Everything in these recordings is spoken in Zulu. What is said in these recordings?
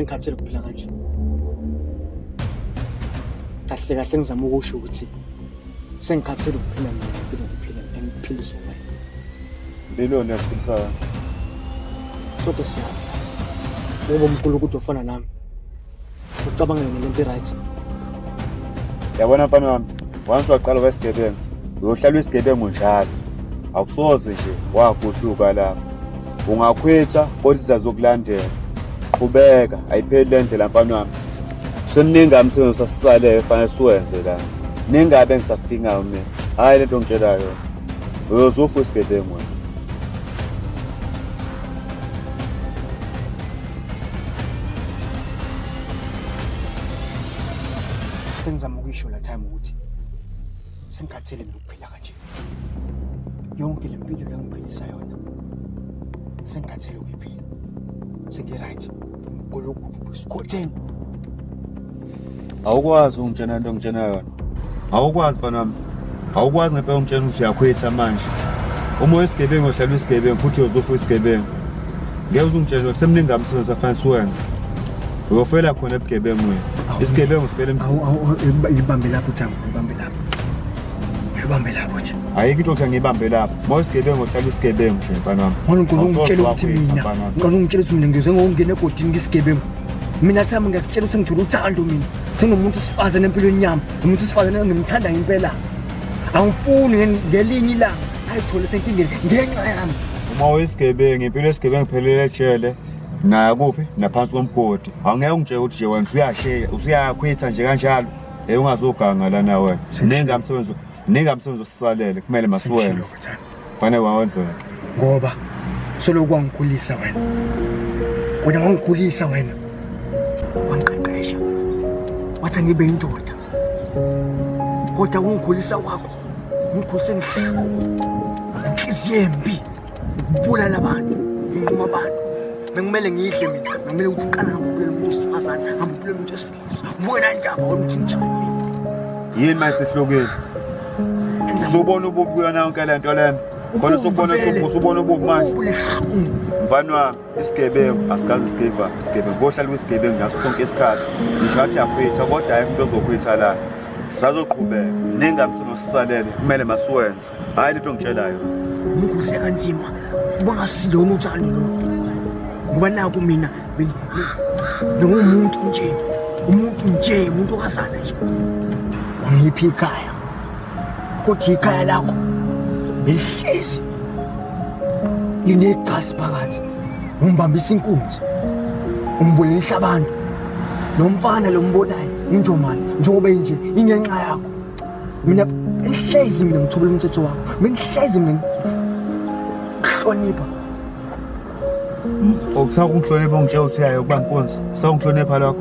Sengikhathele ukuphila kanje. Kahle kahle ngizama ukusho ukuthi sengikhathele ukuphila mina impilo engiphiliswa wena. Impilo neyaphilisayo. Sonke siyazi. Ngoba umkhulu ukuthi ufana nami. Ucabanga yona lento right. Yabona mfana wami, once waqala kwesigebengu, uyohlala isigebengu njalo. Akusoze nje waguhluka lapho. Ungakhwetha kodwa izazokulandela. Qhubeka, ayipheli le ndlela mfana wami. Senininga umsebenzi sasisaleyo fanele siwenze la. Ningabe ngisakudingayo mina. Hayi lento ngitshela yona. Uyozufa isigebengu wena. Ngizama ukuyisho la time ukuthi sengikhathele mina ukuphila kanje. Yonke le mpilo lengiphilisa yona sengikhathele ukuyiphila. Sengi-right. Ngolokuthi ubusikhotheni. Awukwazi ungitshena into ngitshena yona. Awukwazi mfana wami. Awukwazi ngempela ungitshena ukuthi uyakhwetha manje. Uma uyisigebengu uhlala isigebengu futhi uyozufa isigebengu. Ngeke uzungitshela ukuthi semningi umsebenzi afanele siwenze. Uyofela khona ebugebengwini. Isigebengu sifele ibambe lapho Thambo, ibambe lapho. Ibambe lapho nje. Ayikho into ngiyibambe lapho. Uma isigebengu uhlala isigebengu nje mfana wami. Ngona ungitshela ukuthi mina. Ngona ungitshela ukuthi mina ngize ngokungena egodini ngisigebengu. Mina Thambo ngiyakutshela ukuthi ngithola uthando mina. Sengumuntu sifazane empilweni yami. Umuntu sifazane engimthanda ngempela. Angifuni ngelinye ilanga ayithole senkingeni ngenxa yami. Uma uyisigebengu impilo yesigebengu phelele ejele. Na kuphi naphansi komgodi angeke ungitshela ukuthi nje wena usuyakhwetha nje kanjalo ungazoganga lana wena ninga umsebenzi osisalele kumele masiwenze fanele wawenzeke ngoba solo kwangikhulisa wena wangikhulisa wena wangiqeqesha wathi ngibe indoda kodwa ungikhulisa kwakho ngikhulise ngenhliziyo embi ukubulala abantu inquma abantu bengimele ngidle mina bengimele ukuthi qala ngibulele umuntu wesifazane ngibulele umuntu wesilisa buke njaba ukuthi njani mina yini mayisehlokeni uzobona ububi kuyona yonke le nto lena khona usubona ububi manje mfana wami isigebengu asikazi isigebengu ngohlala kwesigebengu ngaso sonke isikhathi ngisho athi yakhwetha kodwa hayi umuntu ozokhwetha la sisazoqhubeka ningamsebenzi osisalele kumele masiwenze hayi lento ngitshelayo ngikuze kanzima ubona silona uthando lo ngoba naku mina bengumuntu nje umuntu okazana nje wangiphi ikhaya kodwa ikhaya lakho lihlezi linegazi phakathi ungibambisa inkunzi ungibulelisa abantu lo mfana lo mbonayo unjomani njengoba nje ingenxa yakho mina ehlezi mina ngithobela umthetho wakho bengihlezi mina hlonipha Usakungihlonipha ungitshela ukuthi yayo kuba inkonzo. Usakungihlonipha lakho.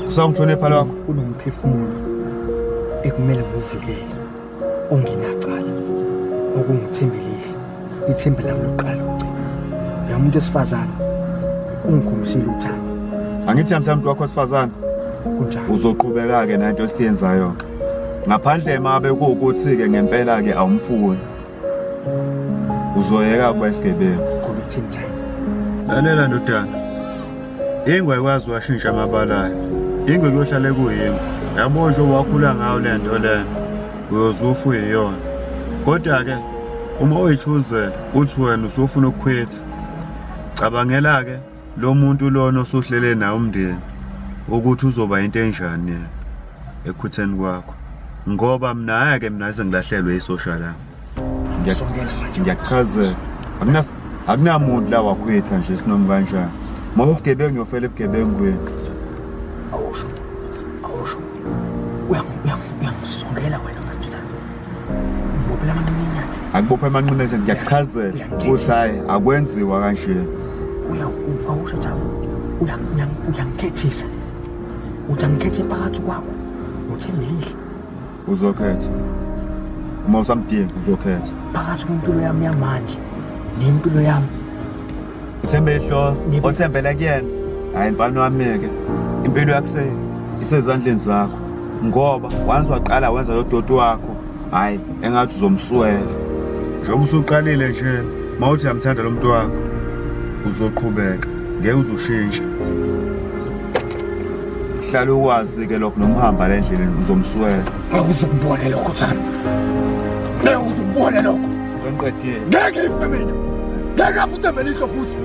Usakungihlonipha lakho. Kunomphefumulo ekumele ngivikele. Onginacala. Okungithembelile. Ithembe lami lokuqala ugcina. Uyamuntu esifazane. Ungikhomisile uthando. Angithi yamsa umuntu wakho esifazane. Kunjani? Uzoqhubeka ke nayo into esiyenzayo yonke. Ngaphandle emabe kuukuthi ke ngempela ke awumfuni. Uzoyeka kuba isigebengu. Kuthini? Lalela ndodana. Ingwe ayikwazi washintsha amabalayo. Ingwe kuyohlale kuyingo. Yabo nje wakhula ngayo le nto le. Uyozufa uyiyona. Kodwa ke uma uyichoose uthi wena usufuna ukukhwetha. Cabangela ke lo muntu lona osuhlele naye umndeni ukuthi uzoba into enjani yena ekhutheni kwakho. Ngoba mina ke mina sengilahlelwe isocial la. Ngiyachaza akunamuntu la wakhwetha nje sinoma kanjani. Uma ugebengu ngiyofela ebugebengweni. Awusho. Uyangisongela wena manje. Ngibophe amanqine nyathi. Akubophe amanqine nje ngiyachazela ukuthi hayi akwenziwa kanje. Awusho Thambo. Uyangikhethisa. Uthi angikhethe phakathi kwakho. Uthembelile. Uzokhetha. Uma usamdinga uzokhetha. Phakathi kwempilo yami yamanje nempilo yami. Uthembehlo, othembela kuyena. Hayi mfana wami ke. Impilo yakho isezandleni zakho. Ngoba once waqala wenza lo doti wakho, hayi engathi uzomswela. Njengoba usuqalile nje, mawuthi uyamthanda lo muntu wakho, uzoqhubeka. ngeke uzushintsha. Hlala ukwazi-ke lokho noma uhamba le ndleleni uzomswela. Akuzukubona lokho Thami. Ngeke uzukubona lokho. Ngiqedile. Ngeke ife mina. Ngeke futhi embelihlo futhi.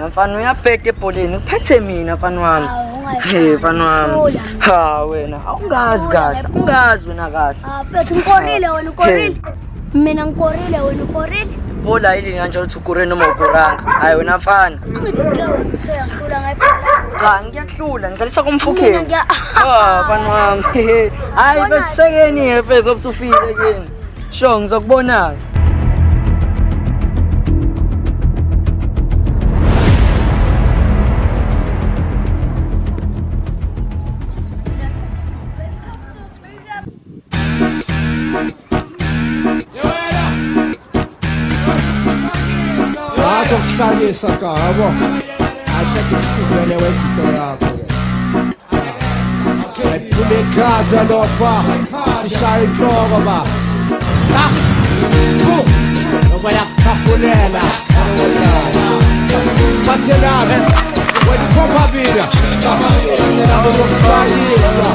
Mfana uyabheka ebholeni kuphethe mina mfana wami. Mfana wami. Ha wena awungazi kahle. Ungazi wena kahle. Mfethu ngikorile wena ukorile. Mina ngikorile wena ukorile. Bola yini kanjalo uthi ukore noma ukoranga. Hayi wena mfana. Angithi ke wena uthi uyahlula ngempela. Cha ngiyahlula ngidlalisa kumfukheni. Ha mfana wami. Hayi bekusekeni efezo obusufile kini. Sho ngizokubona. Azokuhlalisa kabo akekho ushukuvele wenzito yakho ephule ikhada lofa sishaya inhloko ba noma yakukhafulela bathelana wena ukhomabila bathelana zokuhlalisa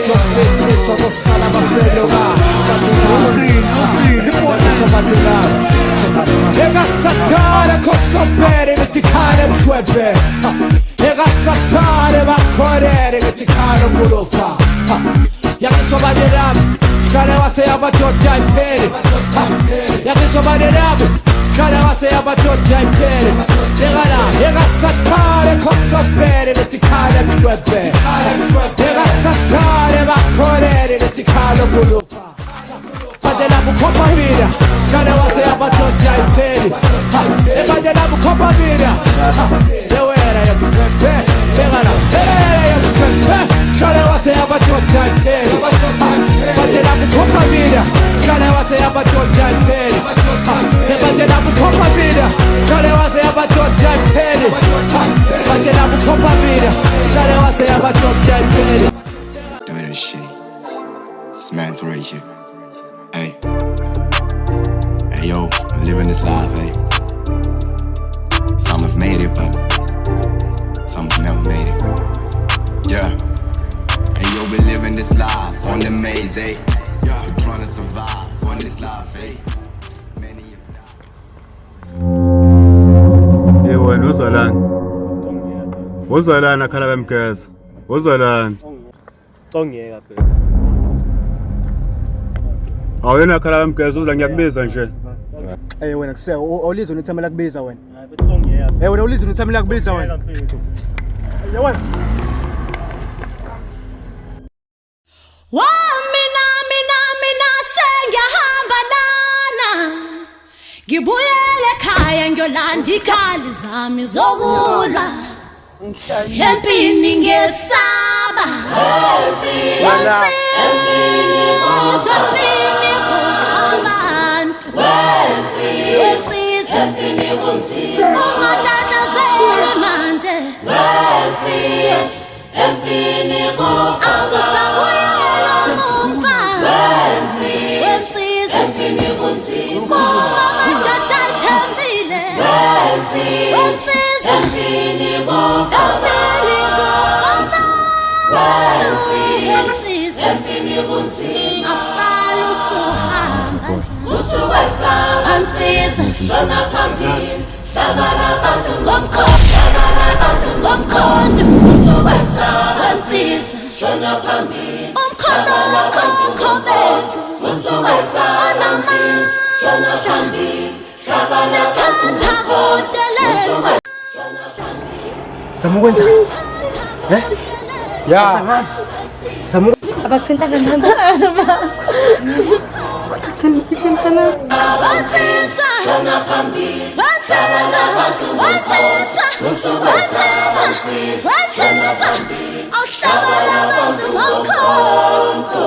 zosetsiswa kosala abafelokazi bathelana Ega satare kosopere che ti cane mkwebe Ega satare bakorere che ti cane mulofa Yaki sobaderam Kare wase abatoja impere Yaki sobaderam Kare wase abatoja impere Ega satare kosopere che ti cane mkwebe Ega satare bakorere che ti cane mulofa Badela bukopa mira Kare wase abatoja imperi Badela bukopa mira Ewera ya tukempe Egara Ewera ya tukempe Kare wase abatoja imperi Badela bukopa mira Kare wase abatoja imperi Badela bukopa mira Kare wase abatoja imperi Badela bukopa mira Kare wase abatoja imperi Doing this shit. It's mandatory shit. Hey, hey yo, I'm living this life, hey. Some have made it, but some have never made it. Yeah, hey yo, we living this life on the maze, hey. We're trying to survive on this life, hey. Many have died. Hey wena uzalana. Uzalana akhala bemgeza. Uzalana. Tongeka phela. Awuyena akhala bemgeza uzla ngiyakubiza nje. Wena kuseka awulizo nithemela kubiza wena. Hayi betongeka. Wena awulizo nithemela kubiza wena. Yewena. Mina sengiyahamba lana ngibuyele ekhaya ngiyolanda ikhali zami zokulwa empini ngesaba empini kubantu empini kunzima ungatatazeli manje empini akusabuyela mumva wesiza empini kunzima kumamadoda ithembile wesiza empini wesiza empini kunzima asala usuhamba usukwesaba nsiza shona phambili hlabala abantu ngomkhondo usukwesaba nsiza umkhondo wokhokho bethu sithatha kudelele Zama ukwenza. Ya. Zama Abakuthinta kancane. Bathathembisile mfana. Bansisa awuhlabala abantu ngomkhonto